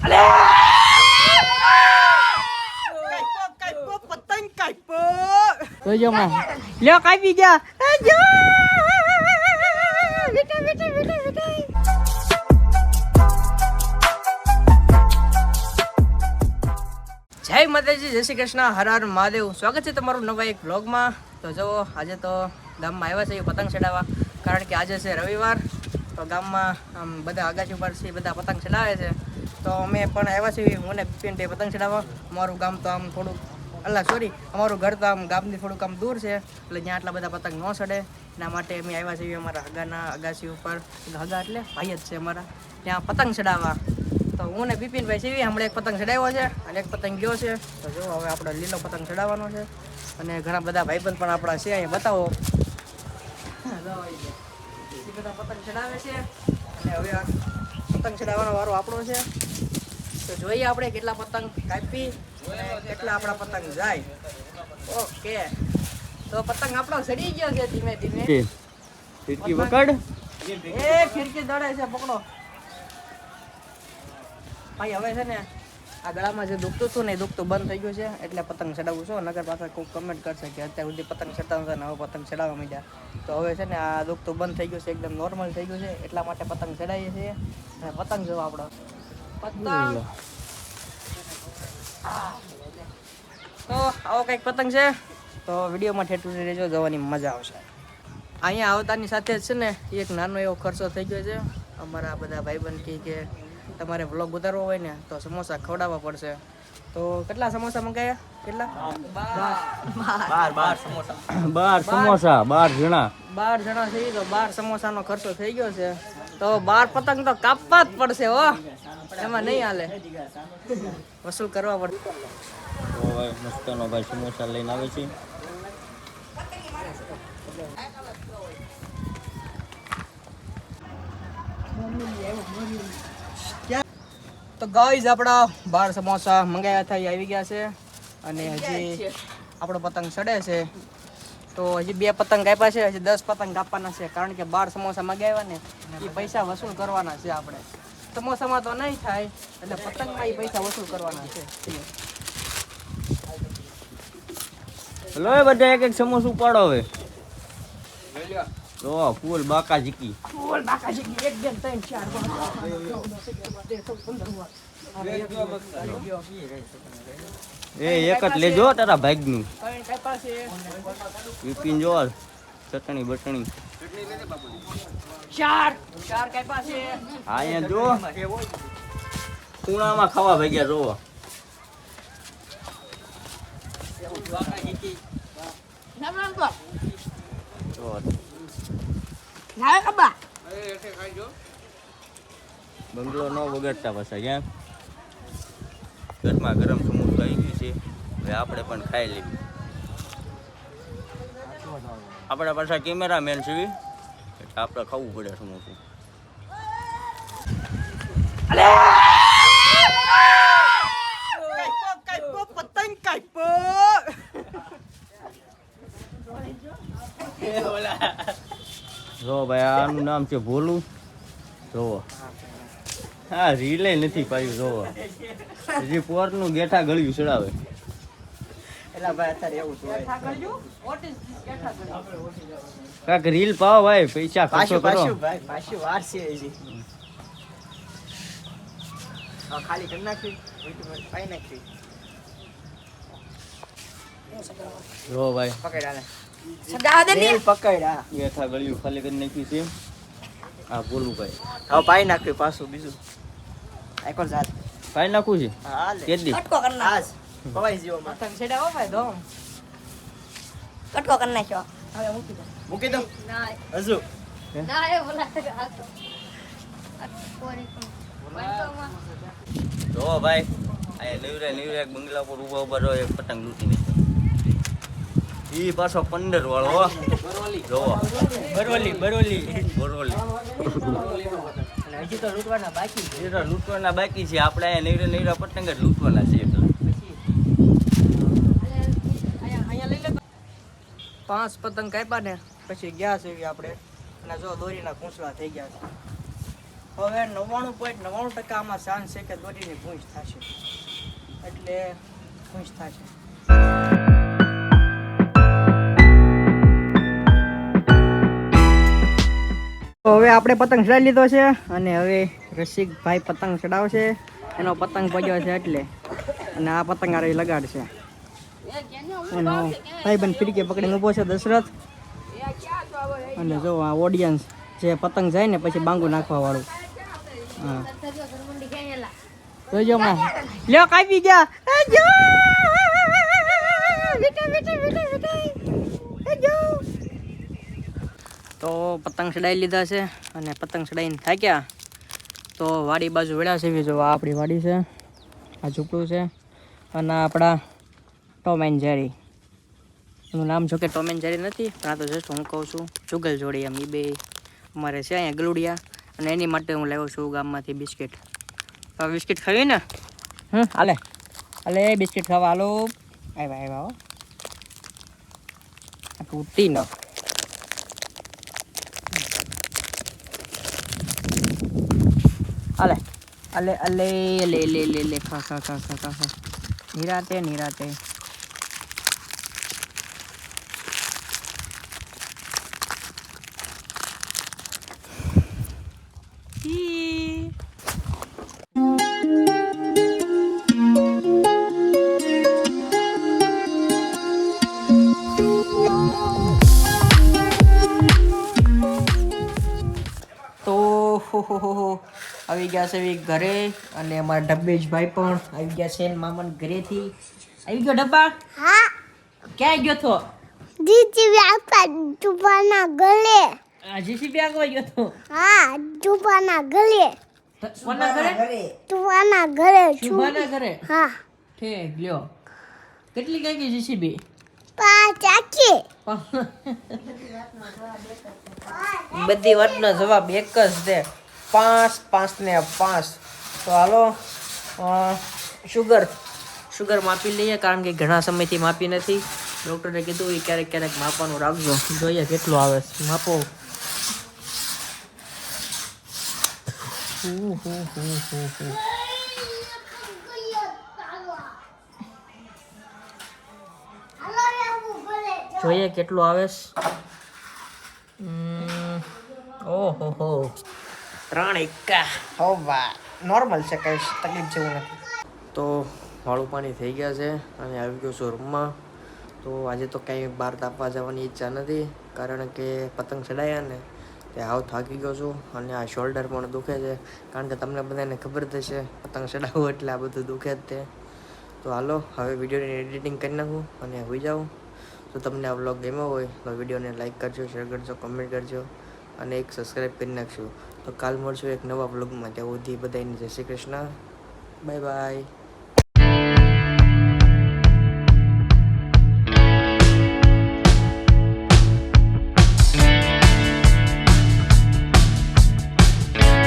અલે કાઈપો પતંગ કાઈપો જોજો માં લ્યો કાપી ગયા જો બેટા બેટા બેટા બેટા જય માતાજી, જય શ્રી કૃષ્ણ, હર હર મહાદેવ. સ્વાગત છે તમારું નવા એક વ્લોગમાં. તો જો આજે તો ગામમાં આવ્યા છે પતંગ ચડાવવા, કારણ કે આજે છે રવિવાર. તો ગામમાં આમ બધા આગાસી ઉપર છે, બધા પતંગ ચડાવે છે. તો અમે પણ આવ્યા છીએ, હું ને પિપિનભાઈ પતંગ ચડાવવા. અમારું ગામ તો આમ થોડુંક અમારું ઘર તો આમ ગામથી થોડુંક આમ દૂર છે, એટલે જ્યાં આટલા બધા પતંગ ન ચડે એના માટે અમે આવ્યા છીએ અમારા હગાના અગાસી ઉપર. હગા એટલે ભાઈ જ છે અમારા, ત્યાં પતંગ ચડાવવા. તો હું ને બિપિનભાઈ છીએ, હમણાં એક પતંગ ચડાવ્યો છે અને એક પતંગ ગયો છે. તો જો હવે આપણે લીલો પતંગ ચડાવવાનો છે અને ઘણા બધા ભાઈબંધ પણ આપણા છે, અહીંયા બતાવો. બધા પતંગ ચડાવે છે અને હવે આ પતંગ ચડાવવાનો વારો આપણો છે. તો જોઈએ આપણે કેટલા પતંગ કાપી અને કેટલા આપણા પતંગ જાય. ઓકે, તો પતંગ આપણો ચડી ગયો છે ધીમે ધીમે. ખિડકી પકડ, એ ખિડકી દડે છે, પકડો ભાઈ. હવે છે ને આ ગળામાં જે દુખતું હતું ને એ દુખતું બંધ થઈ ગયું છે, એટલે પતંગ ચડાવું છું. નગર પાછા કોઈ કમેન્ટ કરશે કે અત્યાર સુધી પતંગ ચડાવતા હતા ને હવે પતંગ ચડાવવા માંડ્યા. તો હવે છે ને આ દુખતું બંધ થઈ ગયું છે, એકદમ નોર્મલ થઈ ગયું છે, એટલા માટે પતંગ ચડાવીએ છીએ. અને પતંગ જોવો આપણો પતંગ. તો આવો કંઈક પતંગ છે. તો વિડીયોમાં ઠેઠું રહેજો, જોવાની મજા આવશે. અહીંયા આવતાની સાથે જ છે ને એક નાનો એવો ખર્ચો થઈ ગયો છે. અમારા બધા ભાઈબંધ કે તમારે વ્લોગ ઉતારવો હોય ને તો સમોસા ખવડાવવા પડશે. તો કેટલા સમોસા મંગાયા? કેટલા? 12 જણા છે, તો 12 સમોસાનો ખર્ચો થઈ ગયો છે. તો 12 પતંગ તો કાપવા જ પડશે હો, એમાં નહીં હાલે, વસૂલ કરવા પડશે. તો ભાઈ મસ્તનો ભાઈ સમોસા લઈને આવે છે. તો ગાઈઝ આપણા 12 સમોસા મંગાવ્યા હતા, એ આવી ગયા છે. અને હજી આપણો પતંગ ચડે છે. તો હજી 2 પતંગ કાપ્યા છે, હજી 10 પતંગ કાપવાના છે, કારણ કે 12 સમોસા મંગાવ્યા ને એ પૈસા વસૂલ કરવાના છે આપણે. સમોસામાં તો નહીં થાય, એટલે પતંગમાં એ પૈસા વસૂલ કરવાના છે. લો એ બધા એક એક સમોસું પાડો હવે. જો ફૂલ બાકા જીકી, ફૂલ બાકા જીકી, 1 2 3 4 એ એક જ લેજો તારા ભાગનું. વિપિન જોર ચટણી બટણી 4 કાપ્યા છે. અહીંયા જો ખૂણામાં ખાવા ભાગ્યા જોવો. બંગલો ન વગાડતા પાછા ક્યાં ઘરમાં ગરમ સમોસું આવી ગયું છે. હવે આપણે પણ ખાઈ લેવી. આપણા પાછા કેમેરામેન છે એટલે આપણે ખાવું પડે સમોસું. કાઈપો પતંગ કાઈપો. જો ભાઈ આનું નામ છે ભોલું. જોવો હા રીલે નથી પાયું. જોવો હજી પોરનું ગેઠા ગળ્યું ચડાવે. એલા ભાઈ અત્યારે એવું છે. કાક રીલ પાવો ભાઈ, પૈસા ખર્ચો કરો. પાછું વાર છે હજી. ખાલી કરી નાખી, પાઈ નાખી. જો ભાઈ પકડ્યા પકડ્યા. ગેઠા ગળ્યું ખાલી કરી નાખ્યું છે. આ ભોલું ભાઈ હવે પાઈ નાખ્યું પાછું બીજું. એકવાર જાત પાઈ નાખું છે. હા લે કેદી કટકો કરી નાખ. પવાઈ જીવો પતંગ છેડાવો ભાઈ દો. કટકો કરી નાખ્યો. હવે મૂકી દો. ના હજુ ના એ બોલા. જો ભાઈ આ નવરે બંગલા પર ઉભા ઉભા રહો, એક પતંગ લૂંટી નાખ્યો. ઈ પાછો 15 વાળો. જોવો બરોલી હજી તો લૂંટવાના બાકી છે. લૂંટવાના બાકી છે. આપણે અહીંયા નવરા પતંગ જ લૂંટવાના છે. અહીંયા લઈ લે. 5 પતંગ કાપ્યા ને પછી ગયા છે આપણે. અને જો દોરીના કૂંચલા થઈ ગયા છે. હવે 99.99% આમાં ચાન્સ છે કે દોરીની પૂંછ થશે, એટલે પૂંછ થશે. તો હવે આપણે પતંગ ચડાવી લીધો છે અને હવે રસિકભાઈ પતંગ ચડાવશે. એનો પતંગ પડ્યો છે એટલે, અને આ પતંગ આરે લગાડશે. એનો ભાઈબંધ ફિરકી પકડીને ઊભો છે દશરથ. અને જો આ ઓડિયન્સ જે પતંગ જાય ને પછી બાંગુ નાખવા વાળું. હા જોજો હમણાં લ્યો કાપી ગયા. તો પતંગ ચડાવી લીધા છે અને પતંગ ચડાવીને થાક્યા તો વાડી બાજુ વેળા છે. જો આ આપણી વાડી છે, આ ઝૂંપડું છે, અને આપણા ટોમ એન્ડ જેરી. એનું નામ જો કે ટોમ એન્ડ જેરી નથી, પણ આ તો જસ્ટ હું કહું છું જુગલ જોડી. એમ એ બે અમારે છે અહીંયા ગલુડિયા, અને એની માટે હું લાવ્યો છું ગામમાંથી બિસ્કિટ. હવે બિસ્કિટ ખાવી ને? હાલે હાલે બિસ્કિટ ખાવા હાલો. આવ્યા આવ્યા હો, આ તૂટી ન. હાલે અલે અલે લે લે લે લે ખા ખા ખા ખા ખા ખા નિરાતે નિરાતે. તો આવી ગયા છે ઘરે, અને અમારા ડબ્બેશભાઈ પણ આવી ગયા છે મામા ઘરેથી. આવી ગયો ડબ્બા? હા. ક્યાં ગયો તો? જીજીબી આપા જુબાના ગલે. જીસીબી આગળ ગયો તો? હા, જુબાના ગલે. કોના ઘરે? જુબાના ઘરે. શુભાના ઘરે? હા. ઠીક લ્યો. કેટલી કઈ ગઈ જીસીબી? 5 આખી. બધી વાતનો જવાબ એક જ છે, 5 5 ને 5. તો હાલો શુગર માપી લઈએ, કારણ કે ઘણા સમયથી માપી નથી. ડૉક્ટરે કીધું એ ક્યારેક ક્યારેક માપવાનું રાખજો. જોઈએ કેટલું આવે છે, માપો. જોઈએ કેટલું આવે છે. ઓહો 3 એકા. હો વાહ, નોર્મલ છે, કઈ તકલીફ જેવું નથી. તો વાળું પાણી થઈ ગયા છે અને આવી ગયો છું રૂમમાં. તો આજે તો કંઈ બહાર તાપવા જવાની ઈચ્છા નથી, કારણ કે પતંગ ચડાયા ને તે હાવ થાકી ગયો છું, અને આ શોલ્ડર પણ દુખે છે, કારણ કે તમને બધાને ખબર થશે પતંગ ચડાવવું એટલે આ બધું દુખે જ તે. તો હાલો હવે વિડીયોની એડિટિંગ કરી નાખું અને હોઈ જાઉં. તો તમને આ વ્લોગ ગમ્યો હોય તો વિડીયોને લાઇક કરજો, શેર કરજો, કમેન્ટ કરજો, અને એક સબસ્ક્રાઈબ કરી નાખજો. તો કાલ મળશું એક નવા વ્લોગમાં. ત્યાં સુધી બધાને જય શ્રી કૃષ્ણ. Bye bye.